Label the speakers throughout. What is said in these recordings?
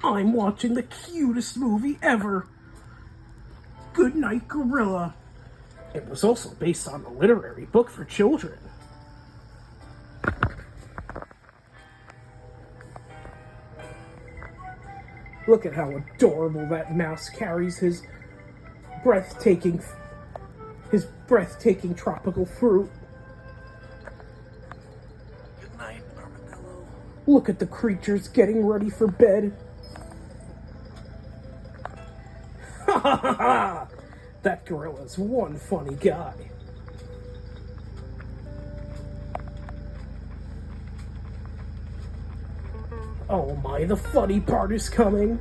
Speaker 1: I'm watching the cutest movie ever, Goodnight Gorilla. It was also based on a literary book for children. Look at how adorable that mouse carries his breathtaking tropical fruit.
Speaker 2: Good night, Armadillo.
Speaker 1: Look at the creatures getting ready for bed. Ha ha ha ha! That gorilla's one funny guy. Oh my, the funny part is coming.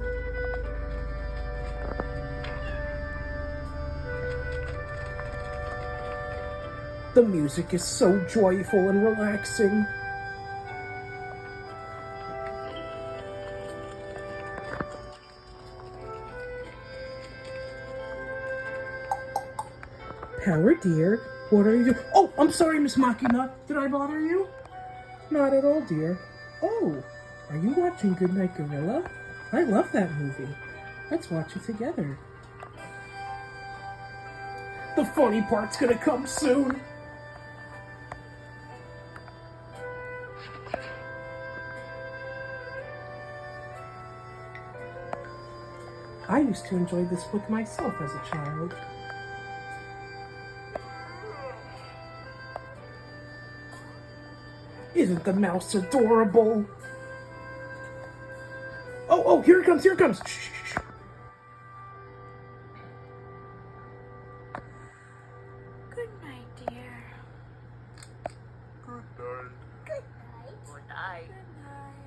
Speaker 1: The music is so joyful and relaxing. Power dear, what are you doing? Oh, I'm sorry, Miss Machina. Did I bother you? Not at all, dear. Oh, are you watching Goodnight Gorilla? I love that movie. Let's watch it together. The funny part's gonna come soon. I used to enjoy this book myself as a child. Isn't the mouse adorable? Oh, here it comes, here it comes. Shh.
Speaker 3: Good night, dear.
Speaker 2: Good night.
Speaker 3: Good night.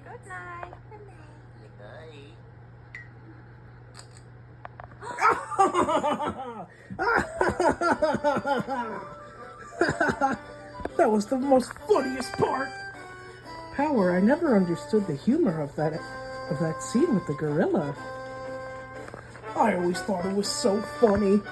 Speaker 2: Good night.
Speaker 3: Good night. Good night.
Speaker 1: That was the most funniest part. Power, I never understood the humor of that scene with the gorilla. I always thought it was so funny.